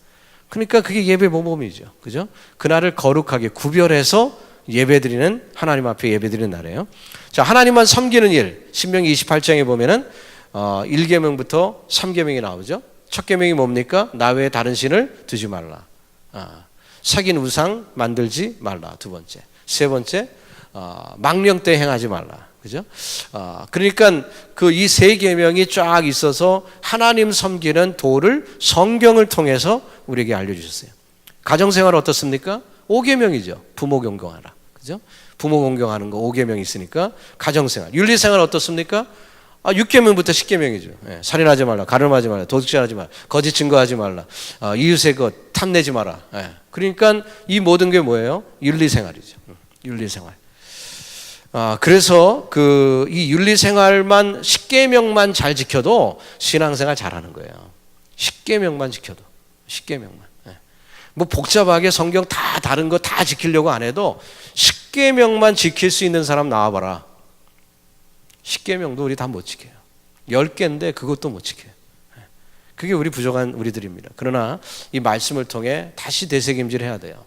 [SPEAKER 1] 그러니까 그게 예배 모범이죠. 그죠? 그날을 거룩하게 구별해서 예배드리는, 하나님 앞에 예배드리는 날이에요. 자, 하나님만 섬기는 일, 신명기 28장에 보면은 1계명부터 3계명이 나오죠. 첫 계명이 뭡니까? 나 외에 다른 신을 두지 말라. 새긴 우상 만들지 말라. 두 번째. 세 번째, 망령되 행하지 말라. 그죠? 그러니까 그 이 세 계명이 쫙 있어서 하나님 섬기는 도를 성경을 통해서 우리에게 알려주셨어요. 가정생활 어떻습니까? 5계명이죠. 부모 공경하라. 그죠? 부모 공경하는 거 5계명이 있으니까 가정생활. 윤리생활 어떻습니까? 6계명부터 10계명이죠. 살인하지 말라, 가늠하지 말라, 도둑질하지 말라, 거짓 증거하지 말라, 이웃의 것 탐내지 마라. 그러니까 이 모든 게 뭐예요? 윤리생활이죠. 윤리생활. 그래서 이 윤리생활만 10계명만 잘 지켜도 신앙생활 잘하는 거예요. 10계명만 지켜도. 10계명만. 뭐 복잡하게 성경 다 다른 거 다 지키려고 안 해도 10계명만 지킬 수 있는 사람 나와봐라. 10계명도 우리 다 못 지켜요. 10개인데 그것도 못 지켜요. 그게 우리 부족한 우리들입니다. 그러나 이 말씀을 통해 다시 되새김질 해야 돼요.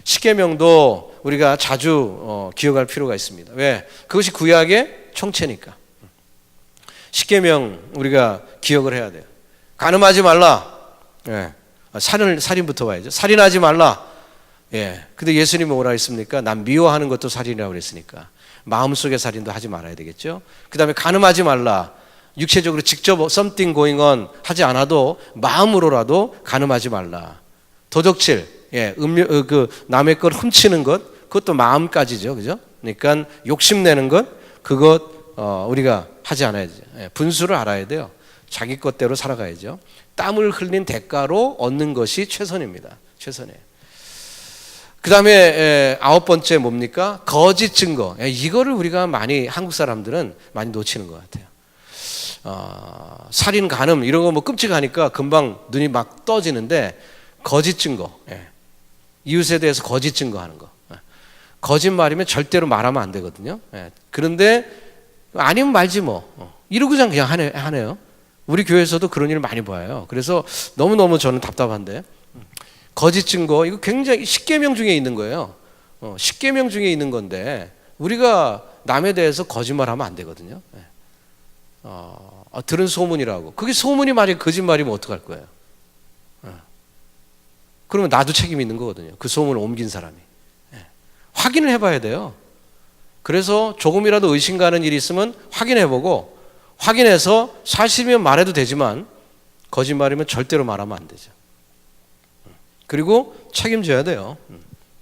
[SPEAKER 1] 10계명도 우리가 자주 기억할 필요가 있습니다. 왜? 그것이 구약의 총체니까. 10계명 우리가 기억을 해야 돼요. 간음하지 말라. 살인부터 봐야죠. 살인하지 말라. 근데 예수님은 뭐라 했습니까? 남 미워하는 것도 살인이라고 그랬으니까 마음속의 살인도 하지 말아야 되겠죠. 그 다음에 간음하지 말라. 육체적으로 직접 something going on 하지 않아도 마음으로라도 간음하지 말라. 도적질, 남의 걸 훔치는 것, 그것도 마음까지죠, 그죠? 그러니까 욕심내는 것, 그것 우리가 하지 않아야죠. 분수를 알아야 돼요. 자기 것대로 살아가야죠. 땀을 흘린 대가로 얻는 것이 최선입니다. 최선이에요. 그 다음에 9번째 뭡니까? 거짓 증거. 이거를 우리가 많이, 한국 사람들은 많이 놓치는 것 같아요. 살인, 간음 이런 거 뭐 끔찍하니까 금방 눈이 막 떠지는데 거짓 증거. 이웃에 대해서 거짓 증거하는 거. 거짓말이면 절대로 말하면 안 되거든요. 그런데 아니면 말지 뭐. 이러고 그냥 하네요. 우리 교회에서도 그런 일을 많이 봐요. 그래서 너무너무 저는 답답한데. 거짓 증거, 이거 굉장히 10계명 중에 있는 거예요. 10계명 중에 있는 건데 우리가 남에 대해서 거짓말하면 안 되거든요. 들은 소문이라고. 그게 소문이 만약에 거짓말이면 어떡할 거예요? 그러면 나도 책임이 있는 거거든요. 그 소문을 옮긴 사람이. 확인을 해봐야 돼요. 그래서 조금이라도 의심 가는 일이 있으면 확인해보고, 확인해서 사실이면 말해도 되지만 거짓말이면 절대로 말하면 안 되죠. 그리고 책임져야 돼요.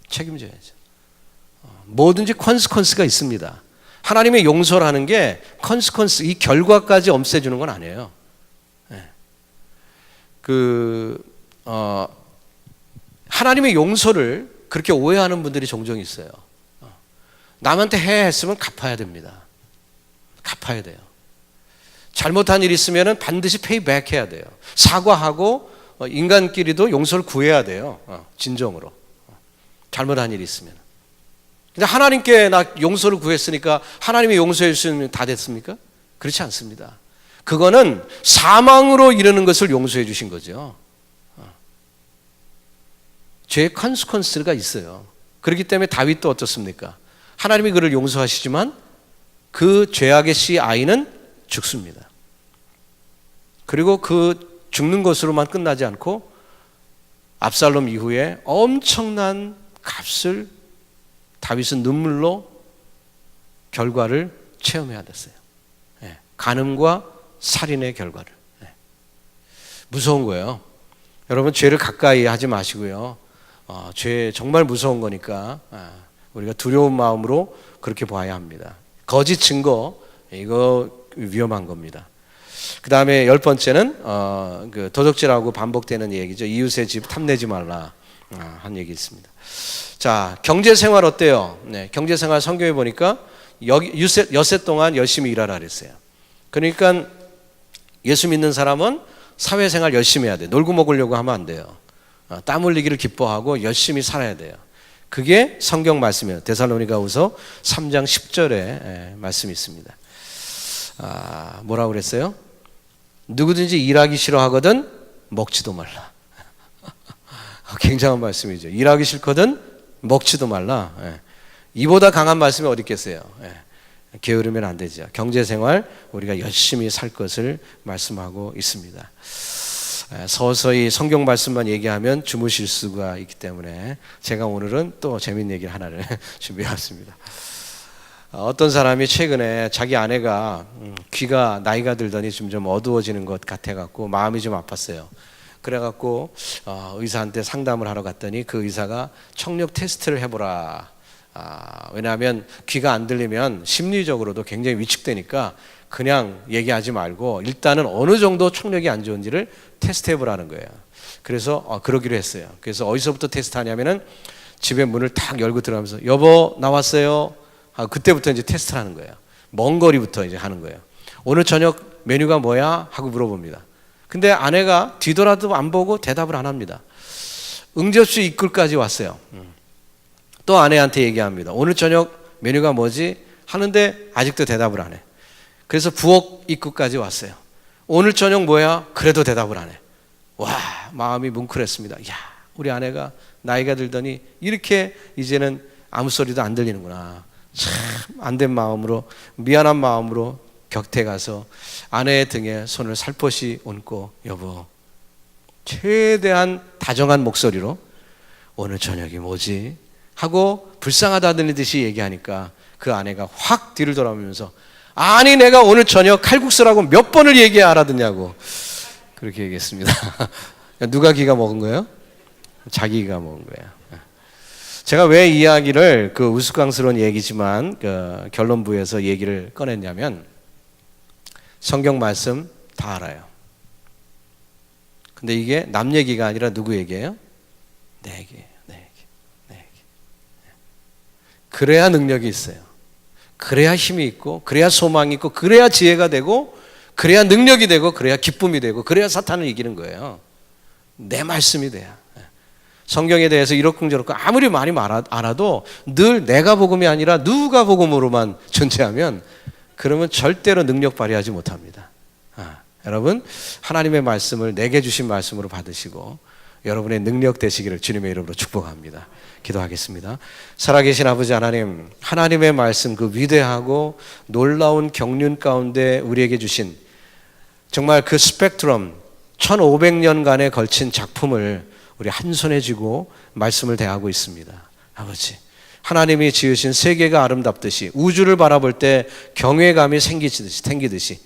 [SPEAKER 1] 책임져야죠. 뭐든지 컨스퀀스가 있습니다. 하나님의 용서라는 게 컨스퀀스, 이 결과까지 없애주는 건 아니에요. 하나님의 용서를 그렇게 오해하는 분들이 종종 있어요. 남한테 했으면 갚아야 됩니다. 갚아야 돼요. 잘못한 일이 있으면 반드시 페이백 해야 돼요. 사과하고 인간끼리도 용서를 구해야 돼요. 진정으로. 잘못한 일이 있으면. 근데 하나님께 나 용서를 구했으니까 하나님이 용서해 주시면 다 됐습니까? 그렇지 않습니다. 그거는 사망으로 이르는 것을 용서해 주신 거죠. 죄의 컨스퀀스가 있어요. 그렇기 때문에 다윗도 어떻습니까? 하나님이 그를 용서하시지만 그 죄악의 씨 아이는 죽습니다. 그리고 그 죽는 것으로만 끝나지 않고 압살롬 이후에 엄청난 값을 다윗은 눈물로 결과를 체험해야 됐어요. 간음과 살인의 결과를. 무서운 거예요. 여러분, 죄를 가까이 하지 마시고요. 죄 정말 무서운 거니까 우리가 두려운 마음으로 그렇게 봐야 합니다. 거짓 증거, 이거 위험한 겁니다. 그 다음에 10번째는 그 도적질하고 반복되는 얘기죠. 이웃의 집 탐내지 말라 한 얘기 있습니다. 자, 경제생활 어때요? 경제생활 성경에 보니까 엿새 동안 열심히 일하라 그랬어요. 그러니까 예수 믿는 사람은 사회생활 열심히 해야 돼. 놀고 먹으려고 하면 안 돼요. 땀 흘리기를 기뻐하고 열심히 살아야 돼요. 그게 성경 말씀이에요. 데살로니가후서 3장 10절에 말씀이 있습니다. 뭐라고 그랬어요? 누구든지 일하기 싫어하거든 먹지도 말라. 굉장한 말씀이죠. 일하기 싫거든 먹지도 말라. 이보다 강한 말씀이 어디 있겠어요? 게으르면 안 되죠. 경제생활 우리가 열심히 살 것을 말씀하고 있습니다. 서서히 성경 말씀만 얘기하면 주무실 수가 있기 때문에 제가 오늘은 또 재밌는 얘기를 하나를 준비해왔습니다. 어떤 사람이 최근에 자기 아내가 귀가 나이가 들더니 점점 어두워지는 것 같아갖고 마음이 좀 아팠어요. 그래갖고 의사한테 상담을 하러 갔더니 그 의사가 청력 테스트를 해보라. 왜냐하면 귀가 안 들리면 심리적으로도 굉장히 위축되니까 그냥 얘기하지 말고 일단은 어느 정도 청력이 안 좋은지를 테스트해보라는 거예요. 그래서 그러기로 했어요. 그래서 어디서부터 테스트하냐면은 집에 문을 탁 열고 들어가면서 여보 나왔어요. 그때부터 이제 테스트를 하는 거예요. 먼 거리부터 이제 하는 거예요. 오늘 저녁 메뉴가 뭐야? 하고 물어봅니다. 근데 아내가 뒤돌아도 안 보고 대답을 안 합니다. 응접실 입구까지 왔어요. 또 아내한테 얘기합니다. 오늘 저녁 메뉴가 뭐지? 하는데 아직도 대답을 안 해. 그래서 부엌 입구까지 왔어요. 오늘 저녁 뭐야? 그래도 대답을 안 해. 와, 마음이 뭉클했습니다. 야, 우리 아내가 나이가 들더니 이렇게 이제는 아무 소리도 안 들리는구나. 참 안 된 마음으로, 미안한 마음으로 곁에 가서 아내의 등에 손을 살포시 얹고 여보, 최대한 다정한 목소리로 오늘 저녁이 뭐지? 하고 불쌍하다는 듯이 얘기하니까 그 아내가 확 뒤를 돌아보면서 아니 내가 오늘 저녁 칼국수라고 몇 번을 얘기해 알아듣냐고 그렇게 얘기했습니다. 누가 기가 먹은 거예요? 자기가 먹은 거예요. 제가 왜 이 이야기를 그 우스꽝스러운 얘기지만 그 결론부에서 얘기를 꺼냈냐면 성경 말씀 다 알아요. 근데 이게 남 얘기가 아니라 누구 얘기예요? 내 얘기예요. 내 얘기. 내 얘기. 그래야 능력이 있어요. 그래야 힘이 있고 그래야 소망이 있고 그래야 지혜가 되고 그래야 능력이 되고 그래야 기쁨이 되고 그래야 사탄을 이기는 거예요. 내 말씀이 돼야. 성경에 대해서 이렇쿵저렇쿵 아무리 많이 알아도 늘 내가 복음이 아니라 누가 복음으로만 존재하면 그러면 절대로 능력 발휘하지 못합니다. 여러분 하나님의 말씀을 내게 주신 말씀으로 받으시고 여러분의 능력 되시기를 주님의 이름으로 축복합니다. 기도하겠습니다. 살아계신 아버지 하나님, 하나님의 말씀 그 위대하고 놀라운 경륜 가운데 우리에게 주신 정말 그 스펙트럼 1500년간에 걸친 작품을 우리 한 손에 쥐고 말씀을 대하고 있습니다. 아버지, 하나님이 지으신 세계가 아름답듯이 우주를 바라볼 때 경외감이 생기듯이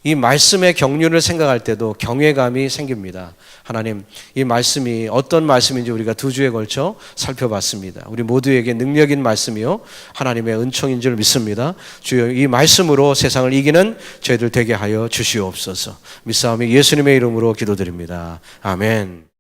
[SPEAKER 1] 이 말씀의 경륜을 생각할 때도 경외감이 생깁니다. 하나님, 이 말씀이 어떤 말씀인지 우리가 2주에 걸쳐 살펴봤습니다. 우리 모두에게 능력인 말씀이요 하나님의 은총인 줄 믿습니다. 주여 이 말씀으로 세상을 이기는 저희들 되게 하여 주시옵소서. 믿사오며 예수님의 이름으로 기도드립니다. 아멘.